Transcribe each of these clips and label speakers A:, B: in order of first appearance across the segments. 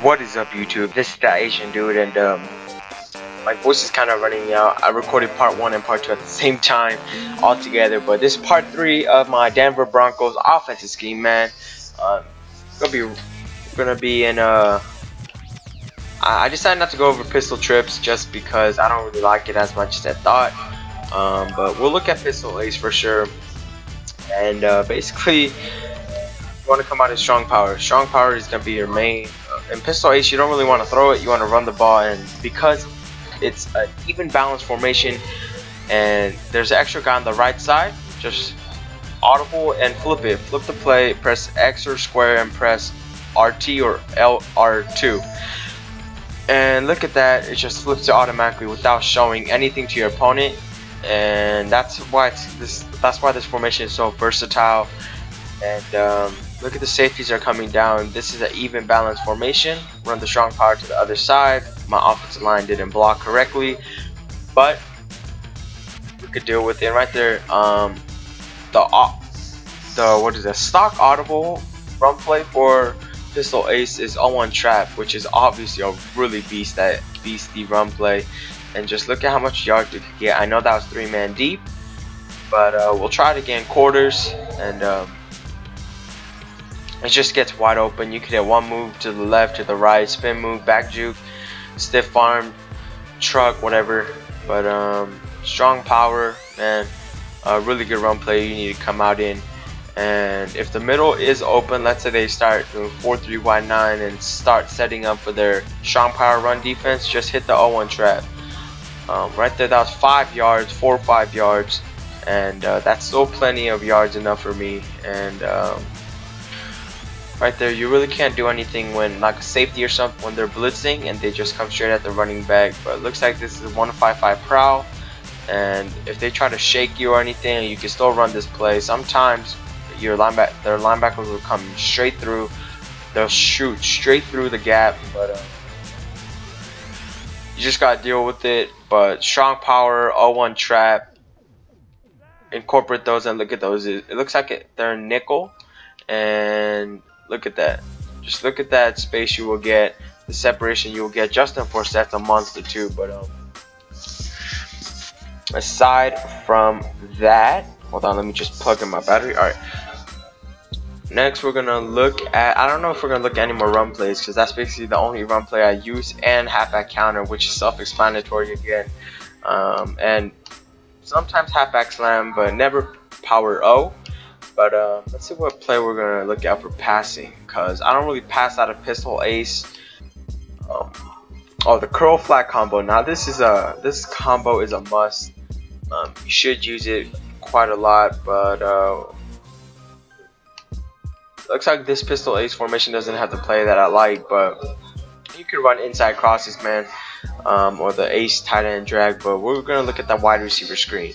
A: What is up, YouTube? This is the Asian dude, and my voice is kind of running out. I recorded part 1 and part 2 at the same time all together, but this is part 3 of my Denver Broncos offensive scheme, man. Gonna be in I decided not to go over pistol trips just because I don't really like it as much as I thought. But we'll look at pistol ace for sure. And basically, you want to come out as strong power. Strong power is gonna be your main. In pistol ace, you don't really want to throw it. You want to run the ball, and because it's an even balance formation, and there's an extra guy on the right side, just audible and flip it. Flip the play, press X or square, and press RT or LR2. And look at that, it just flips it automatically without showing anything to your opponent. And that's why this formation is so versatile. And look at the safeties are coming down. This is an even balance formation. Run the strong power to the other side. My offensive line didn't block correctly, but we could deal with it. Right there, what is that? Stock audible run play for pistol ace is 0-1 trap, which is obviously a really beastly run play. And just look at how much yards you could get. I know that was 3-man deep, but we'll try it again, quarters, and it just gets wide open. You could hit one move to the left, to the right, spin move, back juke, stiff arm, truck, whatever. But strong power, man, a really good run play you need to come out in. And if the middle is open, let's say they start doing 4-3 wide 9 and start setting up for their strong power run defense, just hit the 0-1 trap. Right there, that was 5 yards, 4 or 5 yards, and that's still plenty of yards enough for me. And right there, you really can't do anything when, like a safety or something, when they're blitzing and they just come straight at the running back. But it looks like this is a 1-5-5 prowl, and if they try to shake you or anything, you can still run this play. Sometimes their linebackers will come straight through. They'll shoot straight through the gap, but you just gotta deal with it. But strong power, 0-1 trap, incorporate those, and look at those. It looks like they're nickel, and look at that. Just look at that space you will get, the separation you will get. Justin Forsett's a monster too. But aside from that, hold on, let me just plug in my battery. All right. Next, we're gonna look at, I don't know if we're gonna look at any more run plays, because that's basically the only run play I use, and halfback counter, which is self-explanatory again. And sometimes halfback slam, but never power O. But let's see what play we're gonna look at for passing, because I don't really pass out of pistol ace. Oh, the curl flat combo. Now this combo is a must. You should use it quite a lot, but looks like this pistol ace formation doesn't have the play that I like, but you could run inside crosses, man, or the ace tight end drag. But we're gonna look at the wide receiver screen.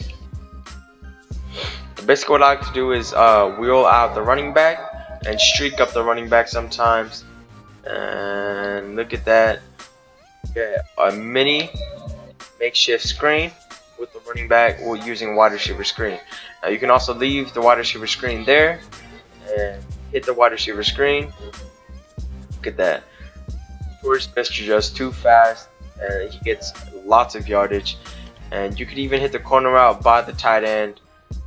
A: Basically, what I like to do is wheel out the running back and streak up the running back sometimes. And look at that, get a mini makeshift screen with the running back using wide receiver screen. Now you can also leave the wide receiver screen there and hit the wide receiver screen. Look at that. Towards Mr. Just too fast, and he gets lots of yardage. And you could even hit the corner route by the tight end.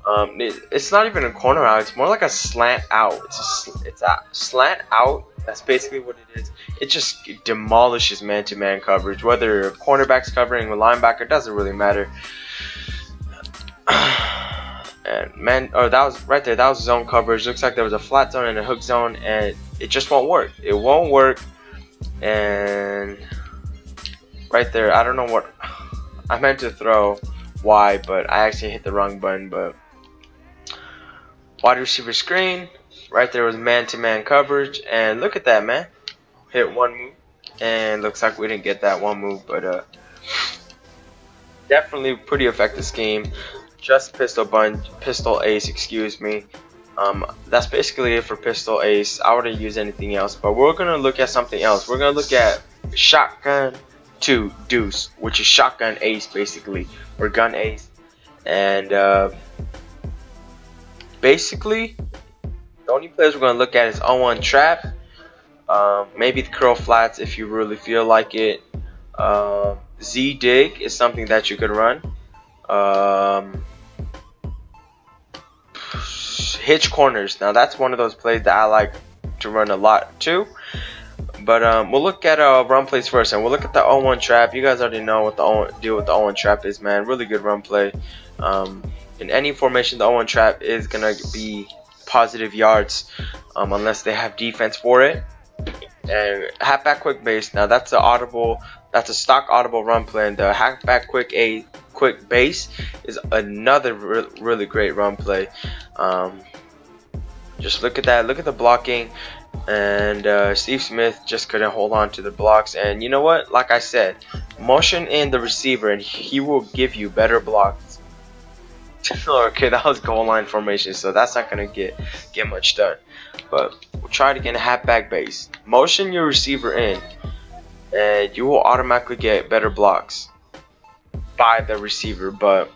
A: It's not even a corner out, it's more like a slant out. It's a slant out. That's basically what it is. It just demolishes man-to-man coverage. Whether cornerback's covering a linebacker, doesn't really matter. And man, that was right there. That was zone coverage. Looks like there was a flat zone and a hook zone, and it just won't work. It won't work. And right there, I don't know what I meant to throw. Why? But I actually hit the wrong button. But wide receiver screen. Right there was man-to-man coverage, and look at that, man. Hit one move, and looks like we didn't get that one move, but definitely pretty effective scheme. Just pistol ace, excuse me. That's basically it for pistol ace. I wouldn't use anything else, but we're gonna look at something else. We're gonna look at shotgun to deuce, which is shotgun ace basically, or gun ace. And basically the only plays we're gonna look at is 0-1 trap, Maybe the curl flats if you really feel like it. Z dig is something that you could run. Hitch corners. Now that's one of those plays that I like to run a lot too. But we'll look at run plays first, and we'll look at the 0-1 trap. You guys already know what the deal with the 0-1 trap is, man. Really good run play. In any formation, the 0-1 trap is gonna be positive yards, unless they have defense for it. And halfback quick base. Now that's a stock audible run play. And the halfback quick base is another really great run play. Just look at that. Look at the blocking. And Steve Smith just couldn't hold on to the blocks. And you know what? Like I said, motion in the receiver, and he will give you better blocks. Okay, that was goal line formation, so that's not gonna get much done. But we'll try it again. Halfback base. Motion your receiver in, and you will automatically get better blocks by the receiver. But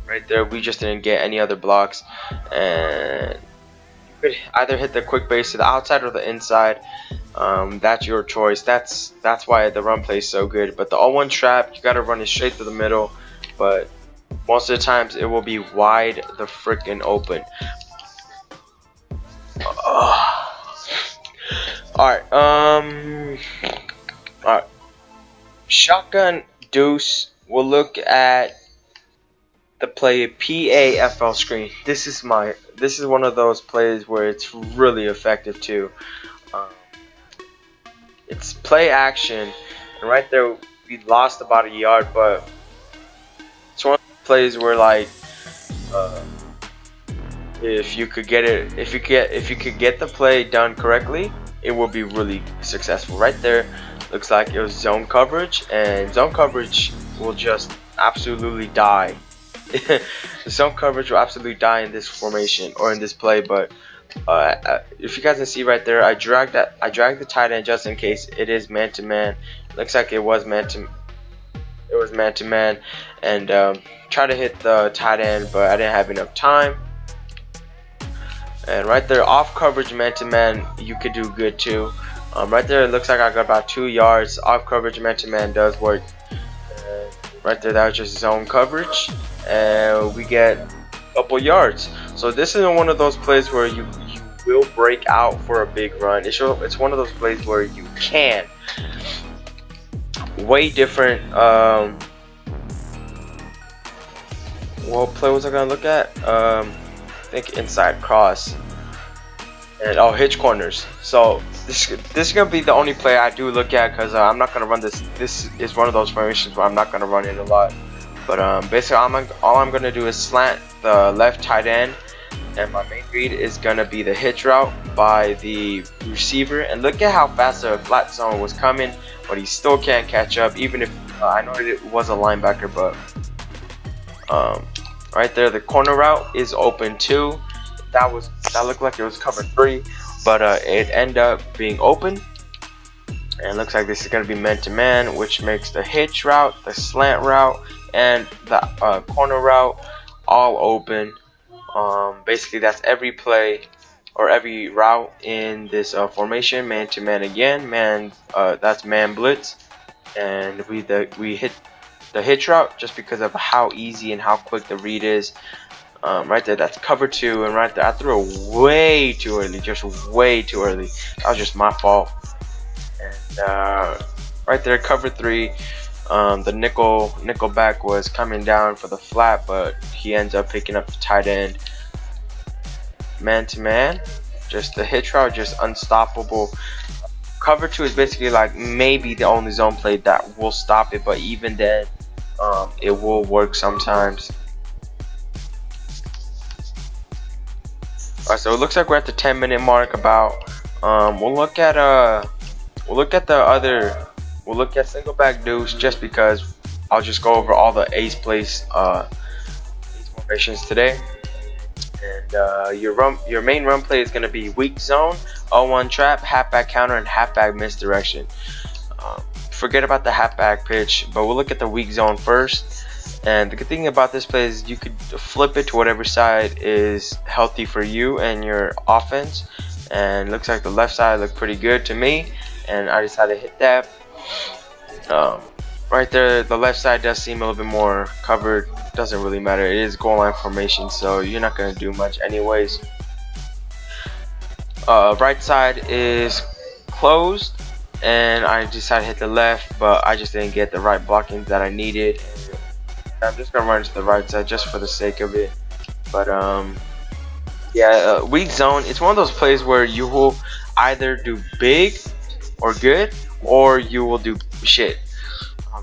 A: right there, we just didn't get any other blocks, and could either hit the quick base to the outside or the inside. That's your choice. That's why the run play is so good. But the 0-1 trap, you gotta run it straight through the middle, but most of the times it will be wide the freaking open. Alright, shotgun deuce. We'll look at the play PAFL screen. This is one of those plays where it's really effective too. It's play action, and right there we lost about a yard, but it's one of the plays where, like, if you could get the play done correctly, it will be really successful. Right there, looks like it was zone coverage, and zone coverage will just absolutely die. The zone coverage will absolutely die in this formation or in this play. But if you guys can see right there, I dragged the tight end just in case it is man to man. Looks like it was man to man, and try to hit the tight end, but I didn't have enough time. And right there, off coverage man to man, you could do good too. Right there, it looks like I got about 2 yards. Off coverage man to man does work. Right there, that was just zone coverage, and we get a couple yards. So this isn't one of those plays where you will break out for a big run. It's one of those plays where you can. Way different. What play was I gonna look at? I think inside cross. And hitch corners. So this is gonna be the only play I do look at, because I'm not gonna run this. This is one of those formations where I'm not gonna run it a lot. But basically, all I'm gonna do is slant the left tight end, and my main read is gonna be the hitch route by the receiver. And look at how fast the flat zone was coming, but he still can't catch up. Even if I know it was a linebacker, but right there, the corner route is open too. That looked like it was cover 3, but it ended up being open, and looks like this is going to be man to man, which makes the hitch route, the slant route, and the corner route all open. Basically, that's every play or every route in this formation. Man to man again, that's man blitz, and we hit the hitch route just because of how easy and how quick the read is. Right there, that's cover 2, and right there, I threw it way too early, just way too early. That was just my fault. And right there, cover 3. The nickel back was coming down for the flat, but he ends up picking up the tight end. Man to man, just the hitch route, just unstoppable. Cover 2 is basically like maybe the only zone play that will stop it, but even then, it will work sometimes. Alright, so it looks like we're at the 10-minute mark about. We'll look at single back deuce, just because I'll just go over all the ace plays, ace formations today. And your main run play is going to be weak zone, 0-1 trap, halfback counter, and halfback misdirection. Forget about the halfback pitch, but we'll look at the weak zone first. And the good thing about this play is you could flip it to whatever side is healthy for you and your offense. and looks like the left side looked pretty good to me, and I decided to hit that. Right there, the left side does seem a little bit more covered. Doesn't really matter. It is goal line formation, so you're not gonna do much anyways. Right side is closed, and I decided to hit the left, but I just didn't get the right blocking that I needed. I'm just gonna run to the right side just for the sake of it. But yeah, weak zone. It's one of those plays where you will either do big or good, or you will do shit.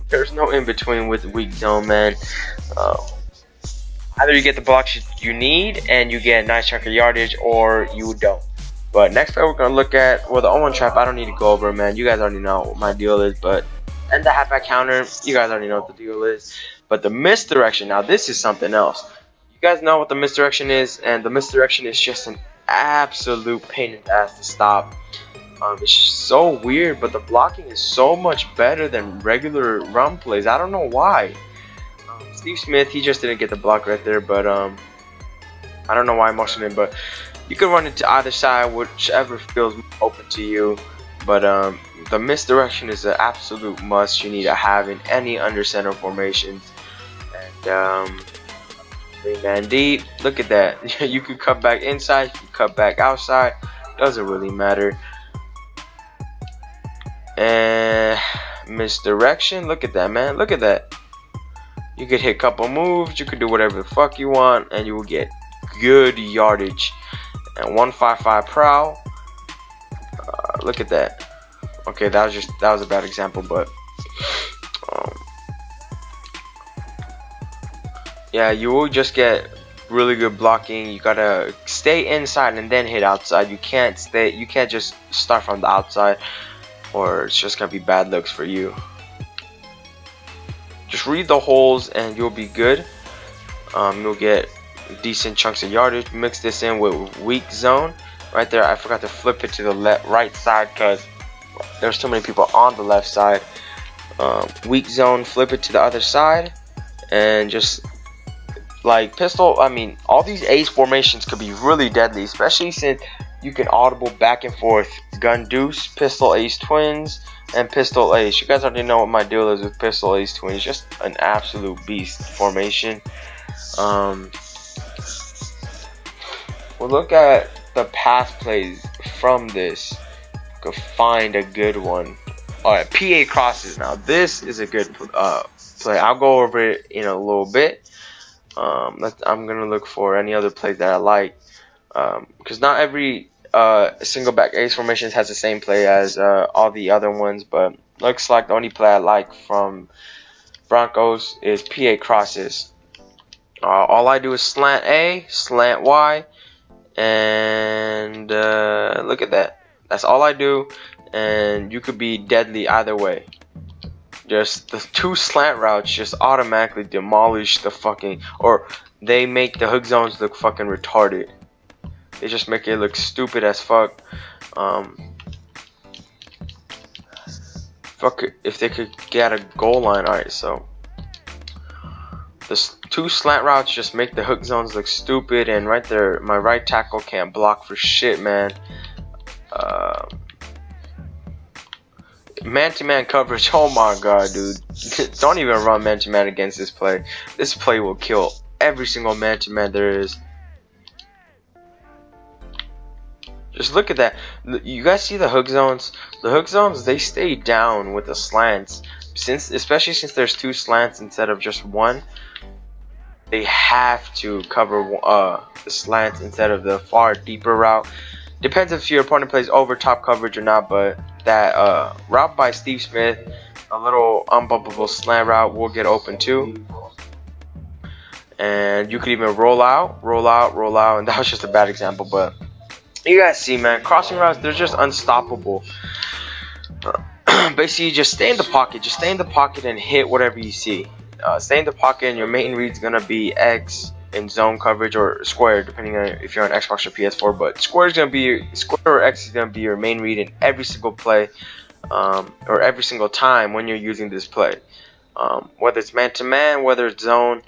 A: There's no in between with weak zone, man. Either you get the blocks you need and you get a nice chunk of yardage, or you don't. But next play we're gonna look at, well, the 0-1 trap. I don't need to go over, man. You guys already know what my deal is. But and the halfback counter, you guys already know what the deal is. But the misdirection, now this is something else. You guys know what the misdirection is, and the misdirection is just an absolute pain in the ass to stop. It's so weird, but the blocking is so much better than regular run plays. I don't know why. Steve Smith, he just didn't get the block right there, but I don't know why I motioned him, but you can run it to either side, whichever feels open to you. But the misdirection is an absolute must you need to have in any under center formations. And 3-man deep, look at that. You could cut back inside, you could cut back outside, doesn't really matter. And misdirection, look at that, man, look at that. You could hit a couple moves, you could do whatever the fuck you want, and you will get good yardage. And 155 prowl, look at that. Okay, that was a bad example, but yeah, you will just get really good blocking. You gotta stay inside and then hit outside. You can't just start from the outside, or it's just gonna be bad looks for you. Just read the holes and you'll be good. You'll get decent chunks of yardage. Mix this in with weak zone. Right there, I forgot to flip it to the right side because there's too many people on the left side. Weak zone, flip it to the other side, and just like pistol. I mean, all these ace formations could be really deadly, especially since you can audible back and forth. Gun deuce, pistol ace twins, and pistol ace. You guys already know what my deal is with pistol ace twins. Just an absolute beast formation. We'll look at the pass plays from this. Go find a good one. Alright, PA crosses. Now this is a good play. I'll go over it in a little bit. I'm gonna look for any other plays that I like, because not every single back ace formations has the same play as all the other ones, but looks like the only play I like from Broncos is PA crosses. All I do is slant A, slant Y, and look at that. That's all I do, and you could be deadly either way. Just the two slant routes just automatically demolish the fucking, or they make the hook zones look fucking retarded. They just make it look stupid as fuck. Fuck it, if they could get a goal line. Alright, so the two slant routes just make the hook zones look stupid, and right there, my right tackle can't block for shit, man. Man-to-man coverage, oh my god, dude. Don't even run man-to-man against this play. This play will kill every single man-to-man there is. Just look at that. You guys see the hook zones? The hook zones, they stay down with the slants. Especially since there's two slants instead of just one. They have to cover the slants instead of the far deeper route. Depends if your opponent plays over top coverage or not, but that route by Steve Smith, a little unbumpable slant route, will get open too. And you could even roll out, and that was just a bad example, but you guys see, man, crossing routes, they're just unstoppable. Basically, just stay in the pocket, and hit whatever you see. Stay in the pocket, and your main read's gonna be X in zone coverage, or square, depending on if you're on Xbox or PS4. But square or X is gonna be your main read in every single play, or every single time when you're using this play. Whether it's man to man, whether it's zone,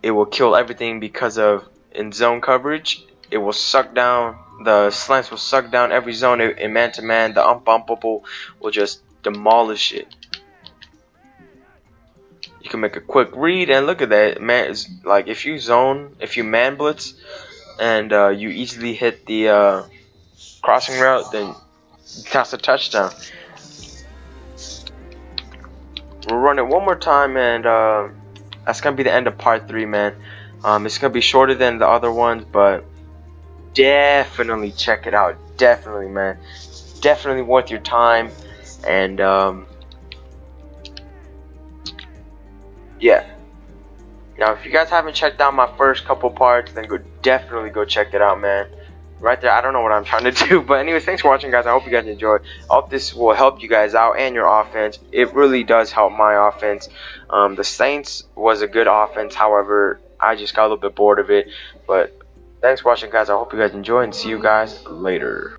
A: it will kill everything, because of in zone coverage, it will suck down The slants will suck down every zone in man-to-man. The unbumpable will just demolish it. You can make a quick read, and look at that, man. It's like if you man blitz, and you easily hit the crossing route, then that's a touchdown. We'll run it one more time, and that's gonna be the end of part 3, man. It's gonna be shorter than the other ones, but definitely check it out. Definitely, man. Definitely worth your time. And yeah. Now, if you guys haven't checked out my first couple parts, then definitely go check it out, man. Right there, I don't know what I'm trying to do, but anyways, thanks for watching, guys. I hope you guys enjoyed. I hope this will help you guys out and your offense. It really does help my offense. The Saints was a good offense, however, I just got a little bit bored of it. But thanks for watching, guys. I hope you guys enjoy, and see you guys later.